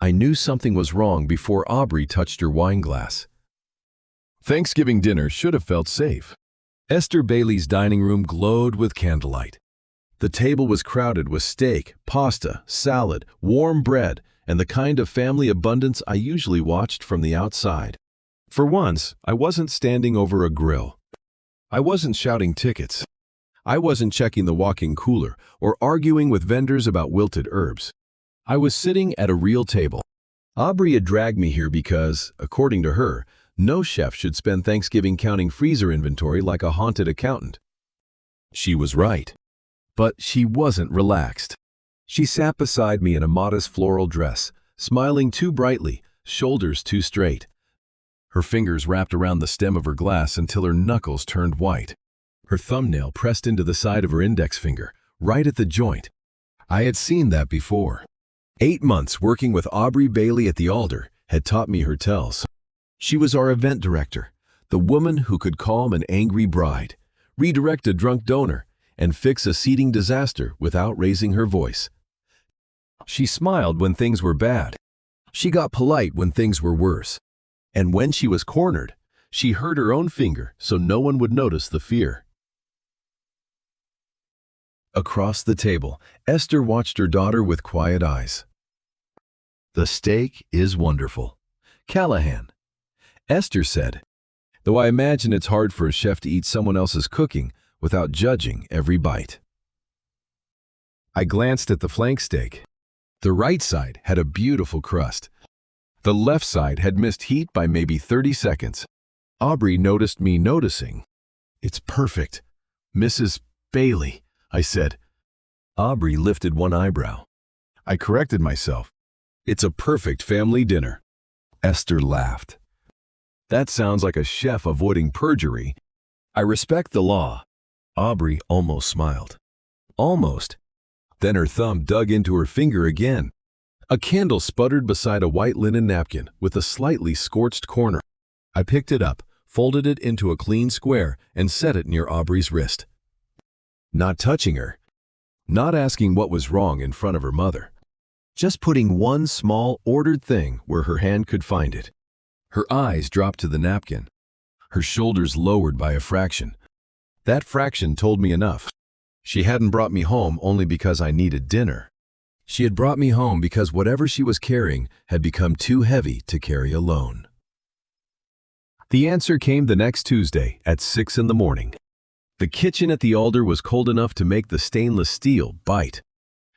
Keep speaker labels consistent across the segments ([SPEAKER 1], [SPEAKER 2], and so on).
[SPEAKER 1] I knew something was wrong before Aubrey touched her wine glass. Thanksgiving dinner should have felt safe. Esther Bailey's dining room glowed with candlelight. The table was crowded with steak, pasta, salad, warm bread, and the kind of family abundance I usually watched from the outside. For once, I wasn't standing over a grill. I wasn't shouting tickets. I wasn't checking the walk-in cooler or arguing with vendors about wilted herbs. I was sitting at a real table. Aubrey had dragged me here because, according to her, no chef should spend Thanksgiving counting freezer inventory like a haunted accountant. She was right. But she wasn't relaxed. She sat beside me in a modest floral dress, smiling too brightly, shoulders too straight. Her fingers wrapped around the stem of her glass until her knuckles turned white. Her thumbnail pressed into the side of her index finger, right at the joint. I had seen that before. 8 months working with Aubrey Bailey at the Alder had taught me her tells. She was our event director, the woman who could calm an angry bride, redirect a drunk donor, and fix a seating disaster without raising her voice. She smiled when things were bad. She got polite when things were worse. And when she was cornered, she hurt her own finger so no one would notice the fear. Across the table, Esther watched her daughter with quiet eyes. "The steak is wonderful, Callahan," Esther said, "though I imagine it's hard for a chef to eat someone else's cooking without judging every bite." I glanced at the flank steak. The right side had a beautiful crust. The left side had missed heat by maybe 30 seconds. Aubrey noticed me noticing. "It's perfect, Mrs. Bailey," I said. Aubrey lifted one eyebrow. I corrected myself. "It's a perfect family dinner." Esther laughed. "That sounds like a chef avoiding perjury." "I respect the law." Aubrey almost smiled. Almost. Then her thumb dug into her finger again. A candle sputtered beside a white linen napkin with a slightly scorched corner. I picked it up, folded it into a clean square, and set it near Aubrey's wrist. Not touching her. Not asking what was wrong in front of her mother. Just putting one small, ordered thing where her hand could find it. Her eyes dropped to the napkin. Her shoulders lowered by a fraction. That fraction told me enough. She hadn't brought me home only because I needed dinner. She had brought me home because whatever she was carrying had become too heavy to carry alone. The answer came the next Tuesday at 6 in the morning. The kitchen at the Alder was cold enough to make the stainless steel bite.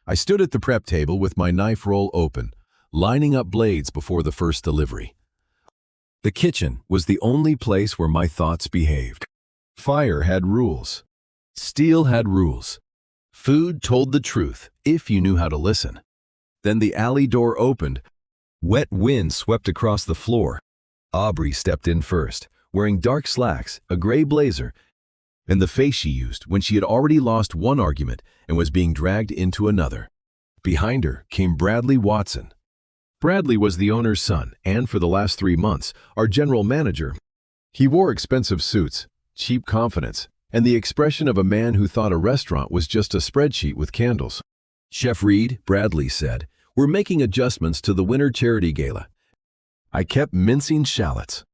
[SPEAKER 1] I stood at the prep table with my knife roll open, lining up blades before the first delivery. The kitchen was the only place where my thoughts behaved. Fire had rules. Steel had rules. Food told the truth if you knew how to listen. Then the alley door opened. Wet wind swept across the floor. Aubrey stepped in first, wearing dark slacks, a gray blazer, and the face she used when she had already lost one argument and was being dragged into another. Behind her came Bradley Watson. Bradley was the owner's son and, for the last 3 months, our general manager. He wore expensive suits, cheap confidence, and the expression of a man who thought a restaurant was just a spreadsheet with candles. "Chef Reed," Bradley said, "we're making adjustments to the winter charity gala." I kept mincing shallots.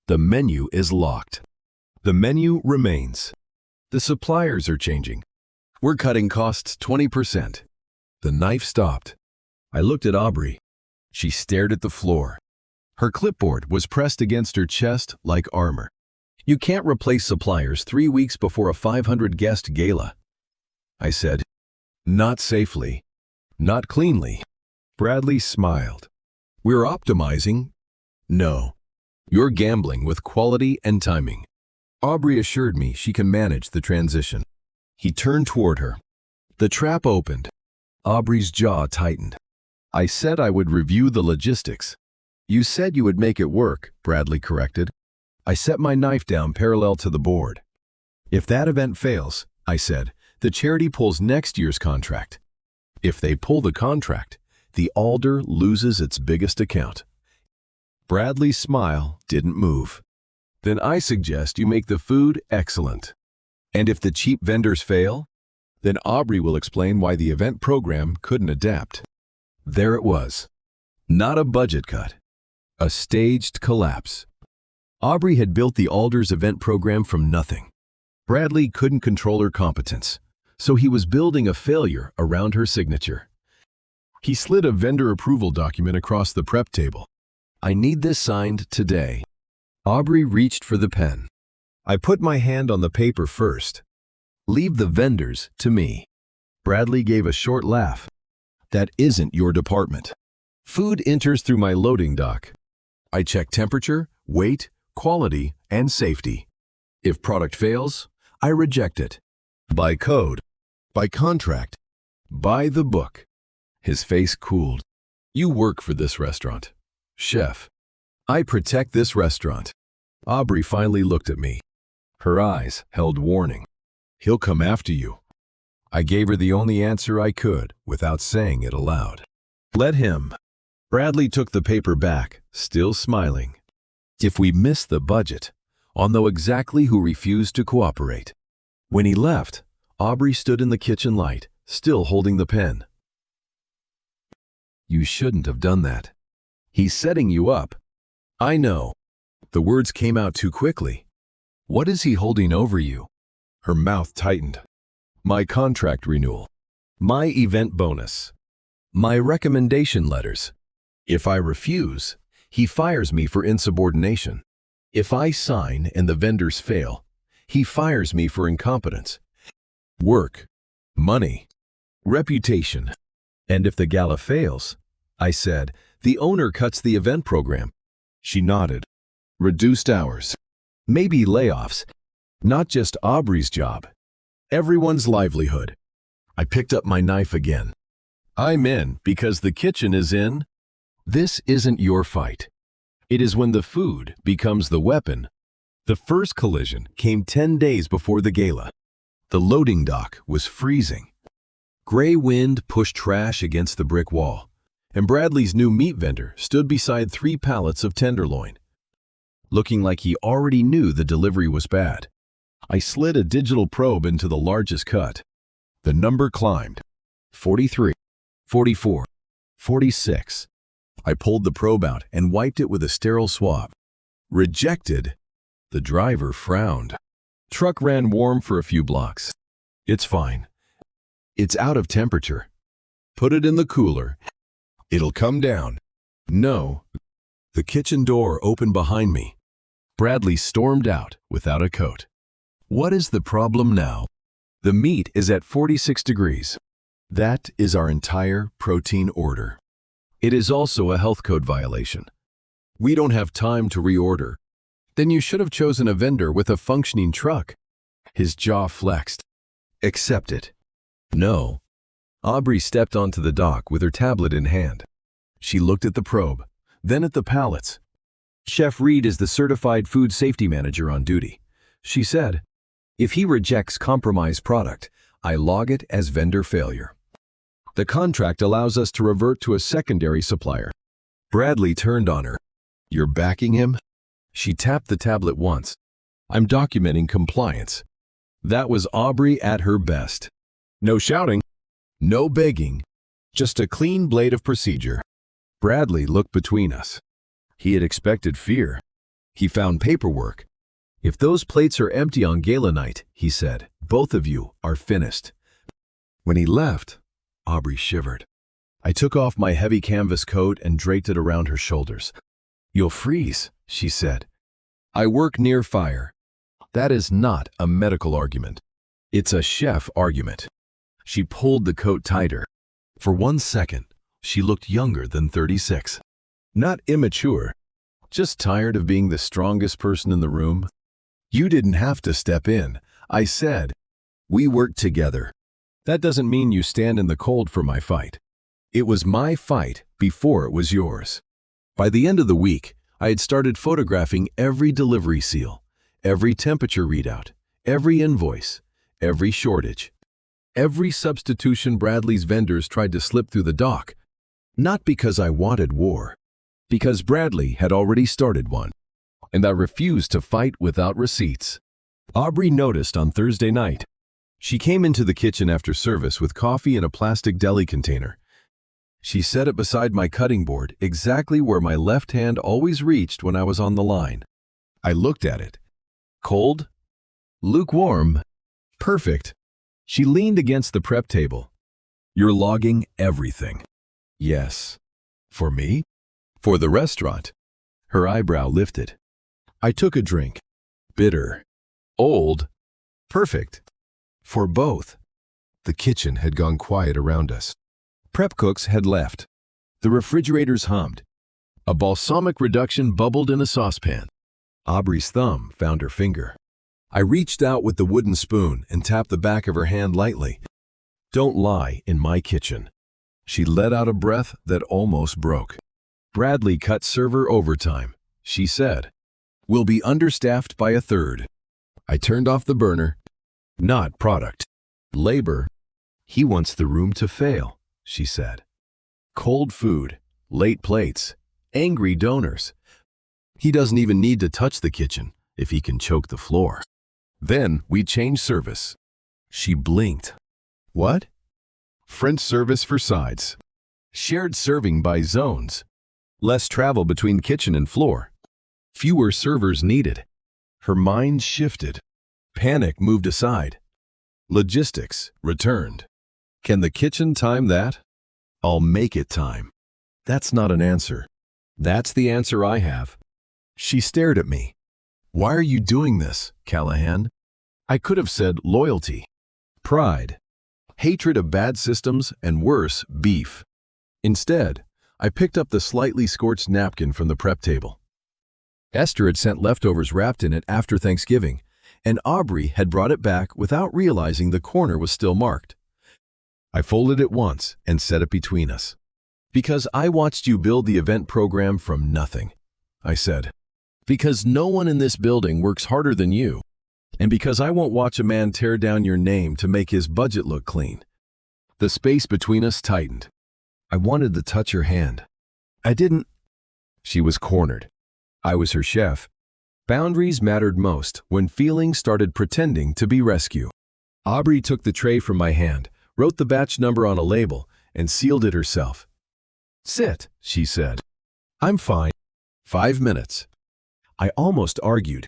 [SPEAKER 1] "The menu is locked." "The menu remains." "The suppliers are changing." "We're cutting costs 20%. The knife stopped. I looked at Aubrey. She stared at the floor. Her clipboard was pressed against her chest like armor. "You can't replace suppliers 3 weeks before a 500-guest gala." I said, "Not safely. Not cleanly." Bradley smiled. "We're optimizing." "No. You're gambling with quality and timing." Aubrey assured me she can manage the transition. He turned toward her. The trap opened. Aubrey's jaw tightened. "I said I would review the logistics." "You said you would make it work," Bradley corrected. I set my knife down parallel to the board. "If that event fails," I said, "the charity pulls next year's contract. If they pull the contract, the Alder loses its biggest account." Bradley's smile didn't move. "Then I suggest you make the food excellent. And if the cheap vendors fail, then Aubrey will explain why the event program couldn't adapt." There it was. Not a budget cut. A staged collapse. Aubrey had built the Alders event program from nothing. Bradley couldn't control her competence, so he was building a failure around her signature. He slid a vendor approval document across the prep table. I need this signed today. Aubrey reached for the pen. I put my hand on the paper first. Leave the vendors to me. Bradley gave a short laugh. That isn't your department. Food enters through my loading dock. I check temperature, weight, quality, and safety. If product fails, I reject it. By code, by contract, by the book. His face cooled. You work for this restaurant. Chef. I protect this restaurant. Aubrey finally looked at me. Her eyes held warning. He'll come after you. I gave her the only answer I could without saying it aloud. Let him. Bradley took the paper back, still smiling. If we miss the budget, I'll know exactly who refused to cooperate. When he left, Aubrey stood in the kitchen light, still holding the pen. You shouldn't have done that. He's setting you up. I know. The words came out too quickly. What is he holding over you? Her mouth tightened. My contract renewal. My event bonus. My recommendation letters. If I refuse, he fires me for insubordination. If I sign and the vendors fail, he fires me for incompetence. Work, money, reputation. And if the gala fails, I said, the owner cuts the event program. She nodded. Reduced hours. Maybe layoffs. Not just Aubrey's job. Everyone's livelihood. I picked up my knife again. I'm in because the kitchen is in. This isn't your fight. It is when the food becomes the weapon. The first collision came 10 days before the gala. The loading dock was freezing. Gray wind pushed trash against the brick wall, and Bradley's new meat vendor stood beside 3 pallets of tenderloin, looking like he already knew the delivery was bad. I slid a digital probe into the largest cut. The number climbed. 43, 44, 46. I pulled the probe out and wiped it with a sterile swab. Rejected. The driver frowned. Truck ran warm for a few blocks. It's fine. It's out of temperature. Put it in the cooler. It'll come down. No. The kitchen door opened behind me. Bradley stormed out without a coat. What is the problem now? The meat is at 46 degrees. That is our entire protein order. It is also a health code violation. We don't have time to reorder. Then you should have chosen a vendor with a functioning truck. His jaw flexed. Accept it. No. Aubrey stepped onto the dock with her tablet in hand. She looked at the probe, then at the pallets. Chef Reed is the certified food safety manager on duty. She said, if he rejects compromised product, I log it as vendor failure. The contract allows us to revert to a secondary supplier. Bradley turned on her. You're backing him? She tapped the tablet once. I'm documenting compliance. That was Aubrey at her best. No shouting, no begging, just a clean blade of procedure. Bradley looked between us. He had expected fear. He found paperwork. If those plates are empty on gala night, he said, both of you are finished. When he left, Aubrey shivered. I took off my heavy canvas coat and draped it around her shoulders. You'll freeze, she said. I work near fire. That is not a medical argument. It's a chef argument. She pulled the coat tighter. For 1 second, she looked younger than 36. Not immature, just tired of being the strongest person in the room. You didn't have to step in, I said. We worked together. That doesn't mean you stand in the cold for my fight. It was my fight before it was yours. By the end of the week, I had started photographing every delivery seal, every temperature readout, every invoice, every shortage, every substitution Bradley's vendors tried to slip through the dock. Not because I wanted war, because Bradley had already started one, and I refused to fight without receipts. Aubrey noticed on Thursday night. She came into the kitchen after service with coffee in a plastic deli container. She set it beside my cutting board, exactly where my left hand always reached when I was on the line. I looked at it. Cold? Lukewarm? Perfect. She leaned against the prep table. You're logging everything. Yes. For me? For the restaurant. Her eyebrow lifted. I took a drink. Bitter. Old. Perfect. For both. The kitchen had gone quiet around us. Prep cooks had left. The refrigerators hummed. A balsamic reduction bubbled in a saucepan. Aubrey's thumb found her finger. I reached out with the wooden spoon and tapped the back of her hand lightly. Don't lie in my kitchen. She let out a breath that almost broke. Bradley cut server overtime, she said. We'll be understaffed by a third. I turned off the burner. Not product. Labor. He wants the room to fail, she said. Cold food, late plates, angry donors. He doesn't even need to touch the kitchen if he can choke the floor. Then we changed service. She blinked. What? French service for sides. Shared serving by zones. Less travel between kitchen and floor. Fewer servers needed. Her mind shifted. Panic moved aside. Logistics returned. Can the kitchen time that? I'll make it time. That's not an answer. That's the answer I have. She stared at me. Why are you doing this, Callahan? I could have said loyalty, pride, hatred of bad systems, and worse, beef. Instead, I picked up the slightly scorched napkin from the prep table. Esther had sent leftovers wrapped in it after Thanksgiving, and Aubrey had brought it back without realizing the corner was still marked. I folded it once and set it between us. Because I watched you build the event program from nothing, I said. Because no one in this building works harder than you. And because I won't watch a man tear down your name to make his budget look clean. The space between us tightened. I wanted to touch her hand. I didn't. She was cornered. I was her chef. Boundaries mattered most when feelings started pretending to be rescue. Aubrey took the tray from my hand, wrote the batch number on a label, and sealed it herself. Sit, she said. I'm fine. 5 minutes. I almost argued.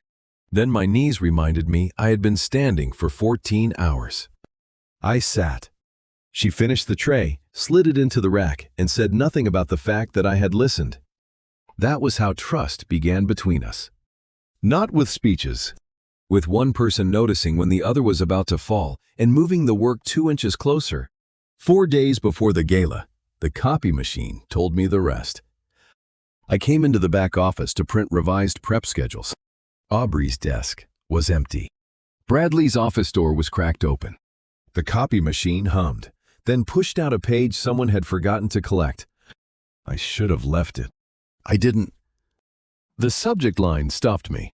[SPEAKER 1] Then my knees reminded me I had been standing for 14 hours. I sat. She finished the tray, slid it into the rack, and said nothing about the fact that I had listened. That was how trust began between us. Not with speeches. With one person noticing when the other was about to fall and moving the work 2 inches closer. 4 days before the gala, the copy machine told me the rest. I came into the back office to print revised prep schedules. Aubrey's desk was empty. Bradley's office door was cracked open. The copy machine hummed, then pushed out a page someone had forgotten to collect. I should have left it. I didn't. The subject line stopped me.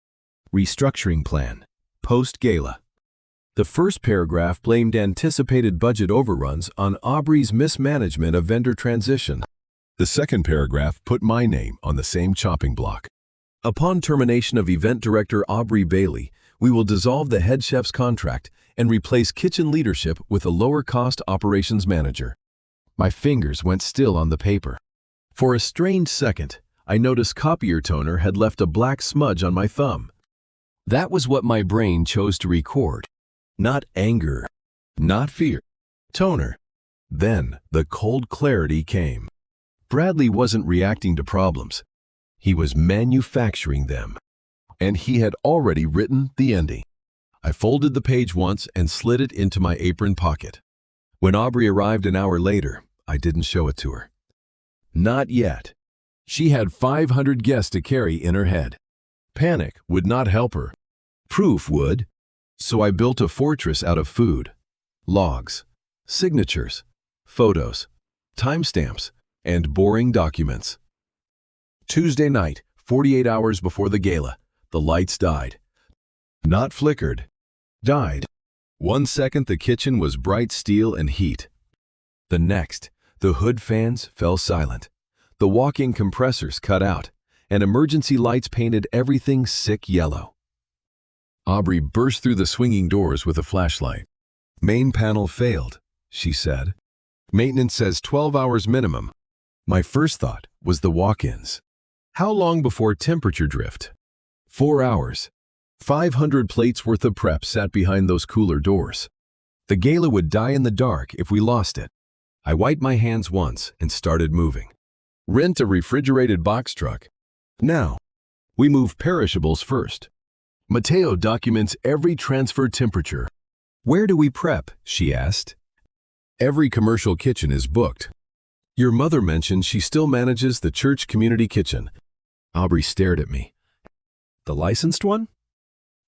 [SPEAKER 1] Restructuring plan. Post-gala. The first paragraph blamed anticipated budget overruns on Aubrey's mismanagement of vendor transition. The second paragraph put my name on the same chopping block. Upon termination of event director Aubrey Bailey, we will dissolve the head chef's contract and replace kitchen leadership with a lower-cost operations manager. My fingers went still on the paper. For a strange second, I noticed copier toner had left a black smudge on my thumb. That was what my brain chose to record. Not anger, not fear. Toner. Then the cold clarity came. Bradley wasn't reacting to problems. He was manufacturing them. And he had already written the ending. I folded the page once and slid it into my apron pocket. When Aubrey arrived an hour later, I didn't show it to her. Not yet. She had 500 guests to carry in her head. Panic would not help her. Proof would. So I built a fortress out of food, logs, signatures, photos, timestamps, and boring documents. Tuesday night, 48 hours before the gala, the lights died. Not flickered. Died. 1 second the kitchen was bright steel and heat. The next, the hood fans fell silent. The walk-in compressors cut out, and emergency lights painted everything sick yellow. Aubrey burst through the swinging doors with a flashlight. Main panel failed, she said. Maintenance says 12 hours minimum. My first thought was the walk-ins. How long before temperature drift? 4 hours. 500 plates worth of prep sat behind those cooler doors. The gala would die in the dark if we lost it. I wiped my hands once and started moving. Rent a refrigerated box truck. Now, we move perishables first. Mateo documents every transfer temperature. Where do we prep? She asked. Every commercial kitchen is booked. Your mother mentioned she still manages the church community kitchen. Aubrey stared at me. The licensed one?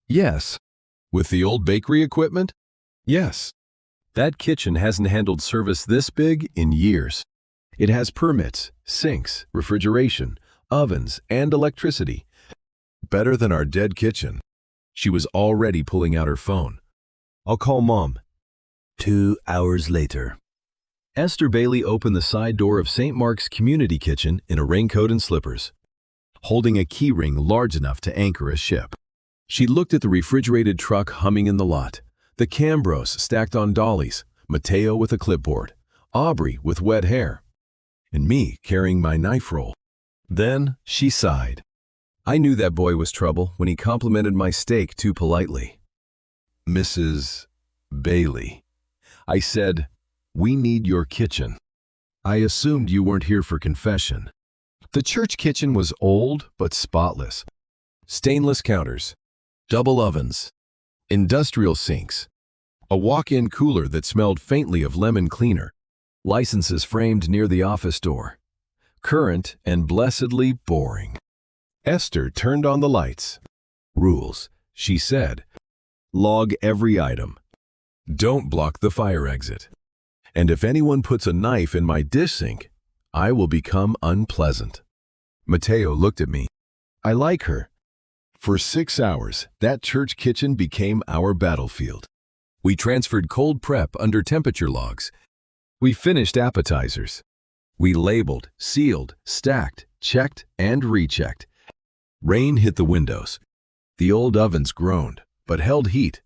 [SPEAKER 1] Yes. With the old bakery equipment? Yes. That kitchen hasn't handled service this big in years. It has permits, sinks, refrigeration, ovens, and electricity. Better than our dead kitchen. She was already pulling out her phone. I'll call Mom. 2 hours later. Esther Bailey opened the side door of St. Mark's Community Kitchen in a raincoat and slippers, holding a key ring large enough to anchor a ship. She looked at the refrigerated truck humming in the lot, the Cambros stacked on dollies, Mateo with a clipboard, Aubrey with wet hair, and me carrying my knife roll. Then she sighed. I knew that boy was trouble when he complimented my steak too politely. Mrs. Bailey, I said, we need your kitchen. I assumed you weren't here for confession. The church kitchen was old but spotless. Stainless counters, double ovens, industrial sinks, a walk-in cooler that smelled faintly of lemon cleaner, licenses framed near the office door. Current and blessedly boring. Esther turned on the lights. Rules, she said. Log every item. Don't block the fire exit. And if anyone puts a knife in my dish sink, I will become unpleasant. Mateo looked at me. I like her. For 6 hours, that church kitchen became our battlefield. We transferred cold prep under temperature logs. We finished appetizers. We labeled, sealed, stacked, checked, and rechecked. Rain hit the windows. The old ovens groaned, but held heat.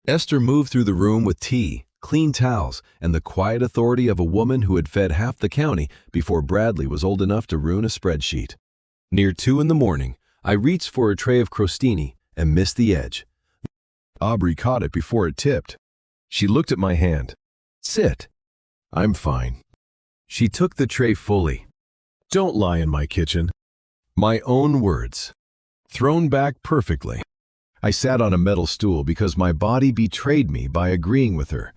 [SPEAKER 1] Esther moved through the room with tea, clean towels, and the quiet authority of a woman who had fed half the county before Bradley was old enough to ruin a spreadsheet. Near 2 in the morning, I reached for a tray of crostini and missed the edge. Aubrey caught it before it tipped. She looked at my hand. Sit. I'm fine. She took the tray fully. Don't lie in my kitchen. My own words. Thrown back perfectly. I sat on a metal stool because my body betrayed me by agreeing with her.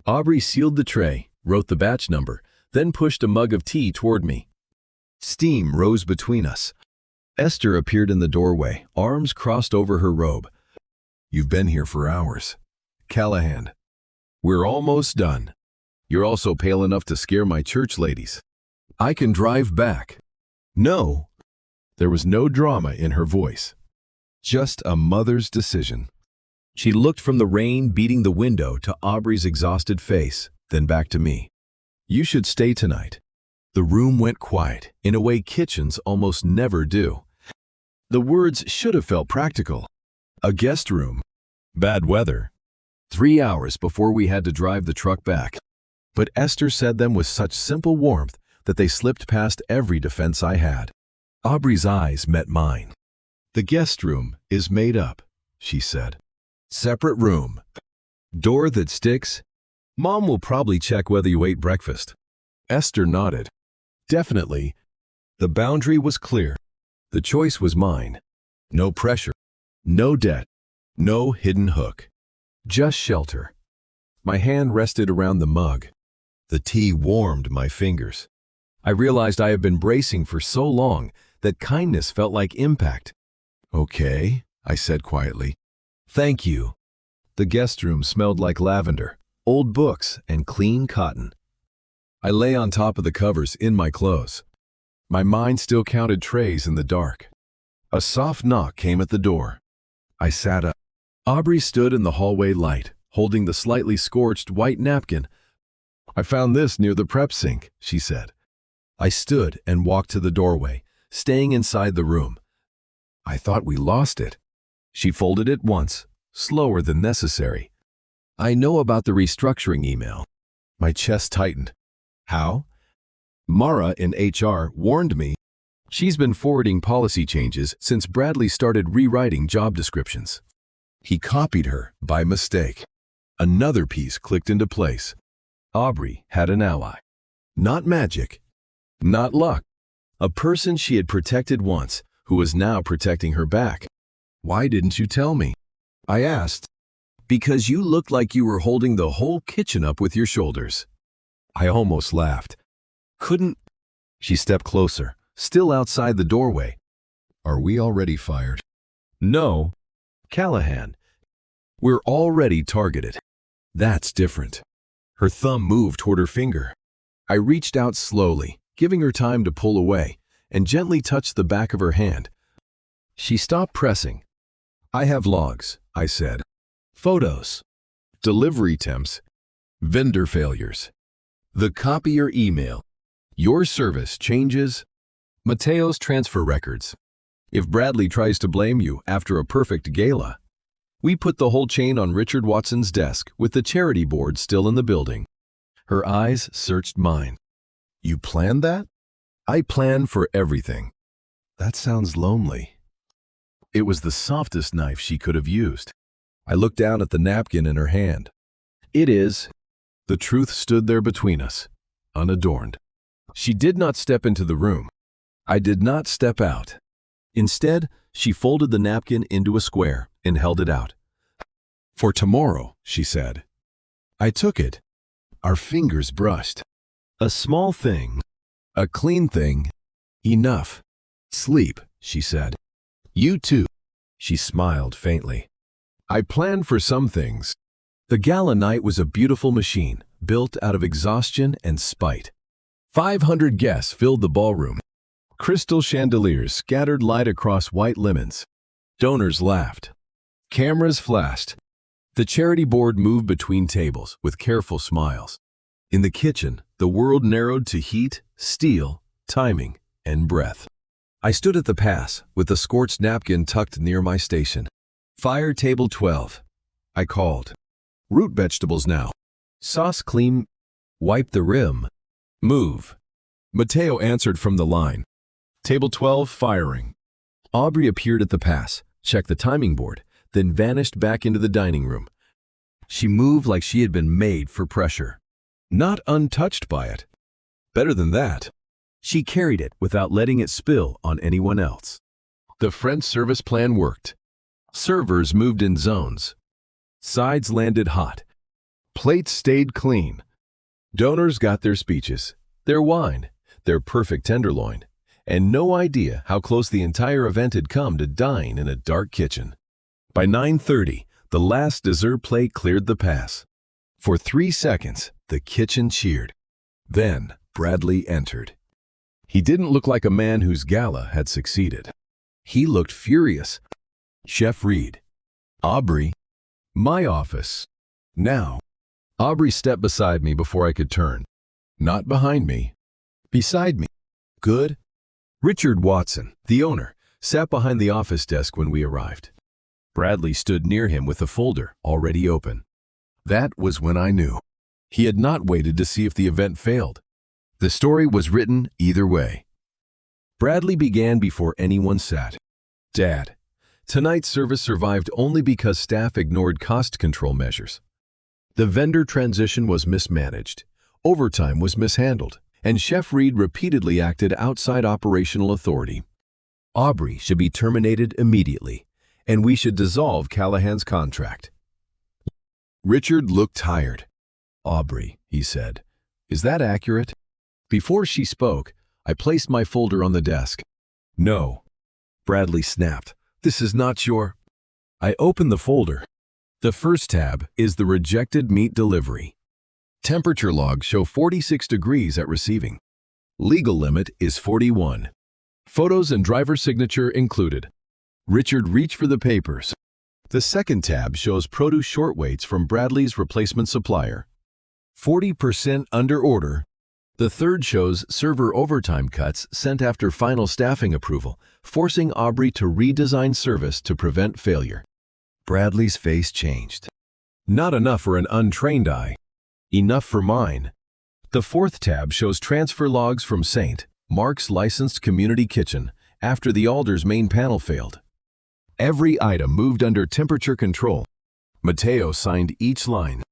[SPEAKER 1] Aubrey sealed the tray, wrote the batch number, then pushed a mug of tea toward me. Steam rose between us. Esther appeared in the doorway, arms crossed over her robe. You've been here for hours. Callahan. We're almost done. You're also pale enough to scare my church ladies. I can drive back. No. There was no drama in her voice. Just a mother's decision. She looked from the rain beating the window to Aubrey's exhausted face, then back to me. You should stay tonight. The room went quiet, in a way kitchens almost never do. The words should have felt practical. A guest room. Bad weather. 3 hours before we had to drive the truck back. But Esther said them with such simple warmth that they slipped past every defense I had. Aubrey's eyes met mine. The guest room is made up, she said. Separate room. Door that sticks. Mom will probably check whether you ate breakfast. Esther nodded. Definitely. The boundary was clear. The choice was mine. No pressure. No debt. No hidden hook. Just shelter. My hand rested around the mug. The tea warmed my fingers. I realized I had been bracing for so long that kindness felt like impact. Okay, I said quietly. Thank you. The guest room smelled like lavender, old books, and clean cotton. I lay on top of the covers in my clothes. My mind still counted trays in the dark. A soft knock came at the door. I sat up. Aubrey stood in the hallway light, holding the slightly scorched white napkin. I found this near the prep sink, she said. I stood and walked to the doorway, staying inside the room. I thought we lost it. She folded it once, slower than necessary. I know about the restructuring email. My chest tightened. How? Mara in HR warned me. She's been forwarding policy changes since Bradley started rewriting job descriptions. He copied her by mistake. Another piece clicked into place. Aubrey had an ally. Not magic. Not luck. A person she had protected once, who was now protecting her back. Why didn't you tell me? I asked. Because you looked like you were holding the whole kitchen up with your shoulders. I almost laughed. Couldn't. She stepped closer, still outside the doorway. Are we already fired? No. Callahan. We're already targeted. That's different. Her thumb moved toward her finger. I reached out slowly, giving her time to pull away, and gently touched the back of her hand. She stopped pressing. I have logs, I said. Photos. Delivery temps. Vendor failures. The copier email. Your service changes. Mateo's transfer records. If Bradley tries to blame you after a perfect gala. We put the whole chain on Richard Watson's desk with the charity board still in the building. Her eyes searched mine. You planned that? I planned for everything. That sounds lonely. It was the softest knife she could have used. I looked down at the napkin in her hand. It is. The truth stood there between us, unadorned. She did not step into the room. I did not step out. Instead, she folded the napkin into a square and held it out. For tomorrow, she said. I took it. Our fingers brushed. A small thing. A clean thing. Enough. Sleep, she said. You too. She smiled faintly. I planned for some things. The gala night was a beautiful machine, built out of exhaustion and spite. 500 guests filled the ballroom. Crystal chandeliers scattered light across white lemons. Donors laughed. Cameras flashed. The charity board moved between tables with careful smiles. In the kitchen, the world narrowed to heat, steel, timing, and breath. I stood at the pass with the scorched napkin tucked near my station. Fire table 12. I called. Root vegetables now. Sauce clean. Wipe the rim. Move. Mateo answered from the line. Table 12 firing. Aubrey appeared at the pass, checked the timing board, then vanished back into the dining room. She moved like she had been made for pressure. Not untouched by it. Better than that. She carried it without letting it spill on anyone else. The French service plan worked. Servers moved in zones. Sides landed hot. Plates stayed clean. Donors got their speeches, their wine, their perfect tenderloin, and no idea how close the entire event had come to dying in a dark kitchen. By 9:30, the last dessert plate cleared the pass. For 3 seconds, the kitchen cheered. Then Bradley entered. He didn't look like a man whose gala had succeeded. He looked furious. Chef Reed. Aubrey. My office. Now. Aubrey stepped beside me before I could turn. Not behind me. Beside me. Good. Richard Watson, the owner, sat behind the office desk when we arrived. Bradley stood near him with a folder already open. That was when I knew. He had not waited to see if the event failed. The story was written either way. Bradley began before anyone sat. Dad, tonight's service survived only because staff ignored cost control measures. The vendor transition was mismanaged, overtime was mishandled, and Chef Reed repeatedly acted outside operational authority. Aubrey should be terminated immediately, and we should dissolve Callahan's contract. Richard looked tired. Aubrey, he said, is that accurate? Before she spoke, I placed my folder on the desk. No. Bradley snapped. This is not your... I opened the folder. The first tab is the rejected meat delivery. Temperature logs show 46 degrees at receiving. Legal limit is 41. Photos and driver signature included. Richard reached for the papers. The second tab shows produce short weights from Bradley's replacement supplier. 40% under order. The third shows server overtime cuts sent after final staffing approval, forcing Aubrey to redesign service to prevent failure. Bradley's face changed. Not enough for an untrained eye. Enough for mine. The fourth tab shows transfer logs from St. Mark's licensed community kitchen after the Alder's main panel failed. Every item moved under temperature control. Mateo signed each line.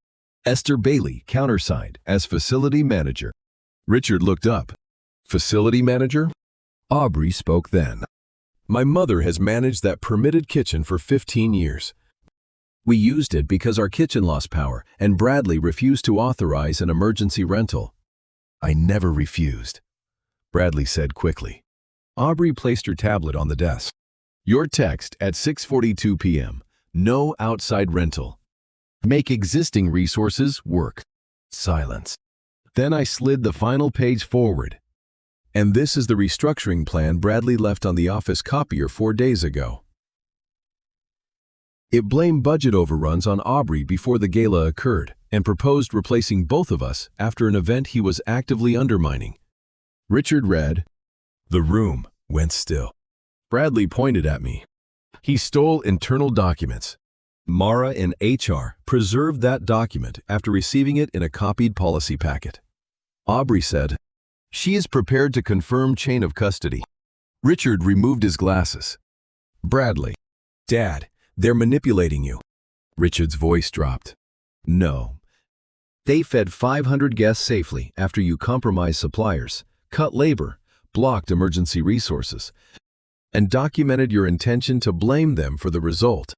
[SPEAKER 1] Esther Bailey countersigned as facility manager. Richard looked up. Facility manager? Aubrey spoke then. My mother has managed that permitted kitchen for 15 years. We used it because our kitchen lost power and Bradley refused to authorize an emergency rental. I never refused, Bradley said quickly. Aubrey placed her tablet on the desk. Your text at 6:42 p.m. No outside rental. Make existing resources work. Silence. Then I slid the final page forward. And this is the restructuring plan Bradley left on the office copier 4 days ago. It blamed budget overruns on Aubrey before the gala occurred and proposed replacing both of us after an event he was actively undermining. Richard read. The room went still. Bradley pointed at me. He stole internal documents. Mara in HR preserved that document after receiving it in a copied policy packet. Aubrey said, she is prepared to confirm chain of custody. Richard removed his glasses. Bradley. Dad, they're manipulating you. Richard's voice dropped. No. They fed 500 guests safely after you compromised suppliers, cut labor, blocked emergency resources, and documented your intention to blame them for the result.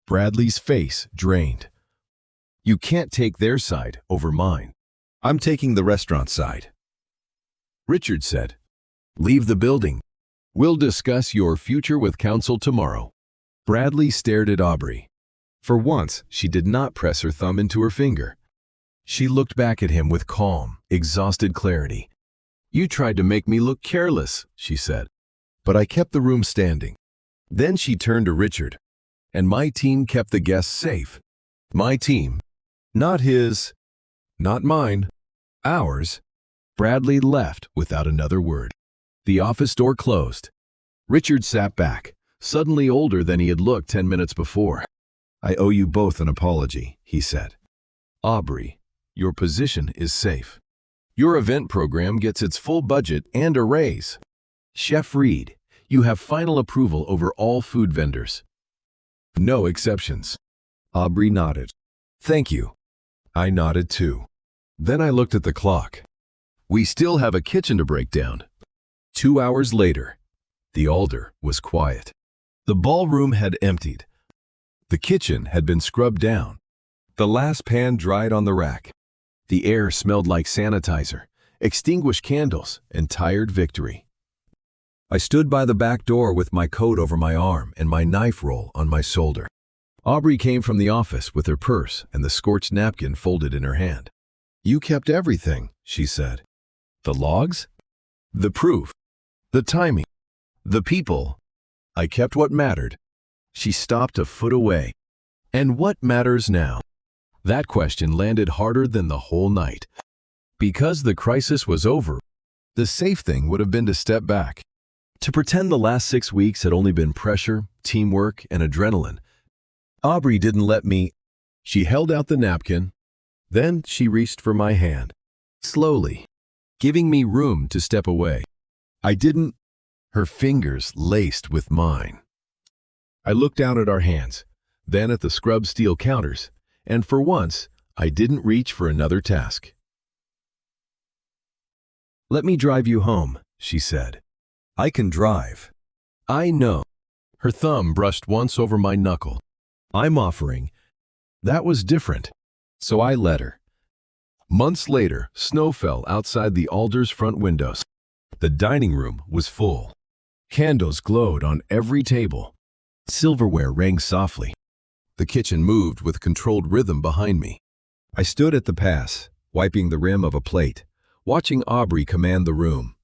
[SPEAKER 1] Bradley's face drained. You can't take their side over mine. I'm taking the restaurant side. Richard said, leave the building. We'll discuss your future with counsel tomorrow. Bradley stared at Aubrey. For once, she did not press her thumb into her finger. She looked back at him with calm, exhausted clarity. You tried to make me look careless, she said. But I kept the room standing. Then she turned to Richard. And my team kept the guests safe. My team. Not his. Not mine. Ours. Bradley left without another word. The office door closed. Richard sat back, suddenly older than he had looked 10 minutes before. I owe you both an apology, he said. Aubrey, your position is safe. Your event program gets its full budget and a raise. Chef Reed, you have final approval over all food vendors. No exceptions. Aubrey nodded. Thank you. I nodded too. Then I looked at the clock. We still have a kitchen to break down. 2 hours later, the Alder was quiet. The ballroom had emptied. The kitchen had been scrubbed down. The last pan dried on the rack. The air smelled like sanitizer, extinguished candles, and tired victory. I stood by the back door with my coat over my arm and my knife roll on my shoulder. Aubrey came from the office with her purse and the scorched napkin folded in her hand. You kept everything, she said. The logs? The proof? The timing? The people? I kept what mattered. She stopped a foot away. And what matters now? That question landed harder than the whole night. Because the crisis was over, the safe thing would have been to step back. To pretend the last 6 weeks had only been pressure, teamwork, and adrenaline. Aubrey didn't let me. She held out the napkin. Then she reached for my hand. Slowly, giving me room to step away. I didn't. Her fingers laced with mine. I looked down at our hands, then at the scrubbed steel counters, and for once, I didn't reach for another task. Let me drive you home, she said. I can drive. I know. Her thumb brushed once over my knuckle. I'm offering. That was different. So I let her. Months later, snow fell outside the Alder's front windows. The dining room was full. Candles glowed on every table. Silverware rang softly. The kitchen moved with controlled rhythm behind me. I stood at the pass, wiping the rim of a plate, watching Aubrey command the room.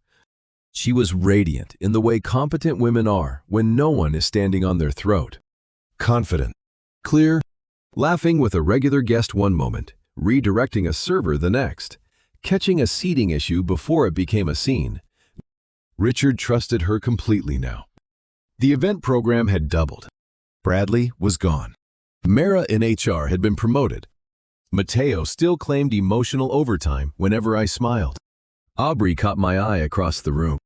[SPEAKER 1] She was radiant in the way competent women are when no one is standing on their throat. Confident, clear, laughing with a regular guest one moment, redirecting a server the next, catching a seating issue before it became a scene. Richard trusted her completely now. The event program had doubled. Bradley was gone. Mara in HR had been promoted. Mateo still claimed emotional overtime whenever I smiled. Aubrey caught my eye across the room.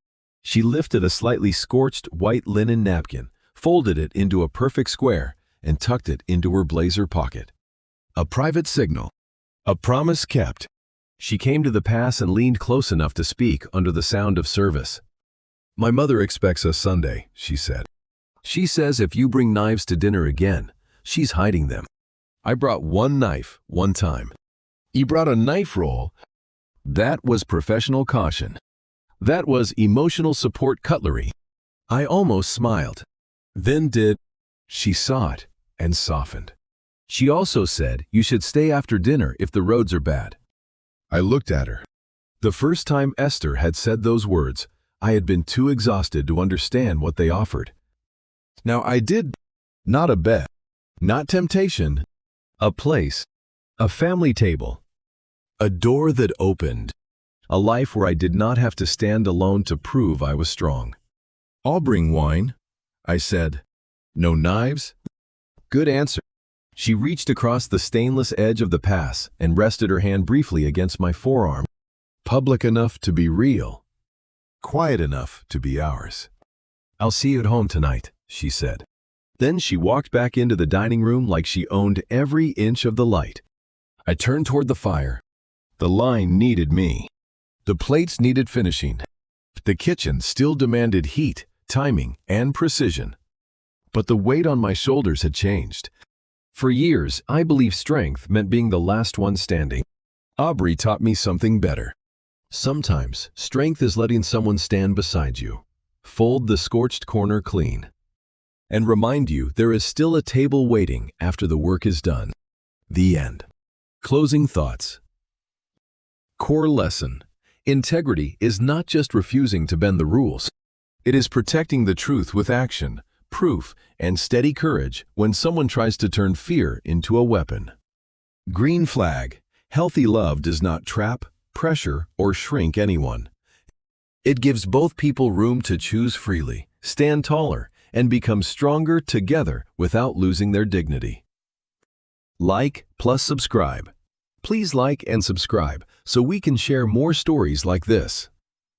[SPEAKER 1] She lifted a slightly scorched white linen napkin, folded it into a perfect square, and tucked it into her blazer pocket. A private signal. A promise kept. She came to the pass and leaned close enough to speak under the sound of service. "My mother expects us Sunday," she said. "She says if you bring knives to dinner again, she's hiding them." I brought one knife one time. "You brought a knife roll?" That was professional caution. That was emotional support cutlery. I almost smiled. Then did. She saw it and softened. She also said you should stay after dinner if the roads are bad. I looked at her. The first time Esther had said those words, I had been too exhausted to understand what they offered. Now I did. Not a bed. Not temptation. A place. A family table. A door that opened. A life where I did not have to stand alone to prove I was strong. "I'll bring wine," I said. "No knives?" Good answer. She reached across the stainless edge of the pass and rested her hand briefly against my forearm. Public enough to be real. Quiet enough to be ours. "I'll see you at home tonight," she said. Then she walked back into the dining room like she owned every inch of the light. I turned toward the fire. The line needed me. The plates needed finishing. The kitchen still demanded heat, timing, and precision. But the weight on my shoulders had changed. For years, I believed strength meant being the last one standing. Aubrey taught me something better. Sometimes, strength is letting someone stand beside you, fold the scorched corner clean, and remind you there is still a table waiting after the work is done. The end. Closing thoughts. Core lesson. Integrity is not just refusing to bend the rules. It is protecting the truth with action, proof, and steady courage when someone tries to turn fear into a weapon. Green flag. Healthy love does not trap, pressure, or shrink anyone. It gives both people room to choose freely, stand taller, and become stronger together without losing their dignity. Like plus subscribe. Please like and subscribe so we can share more stories like this.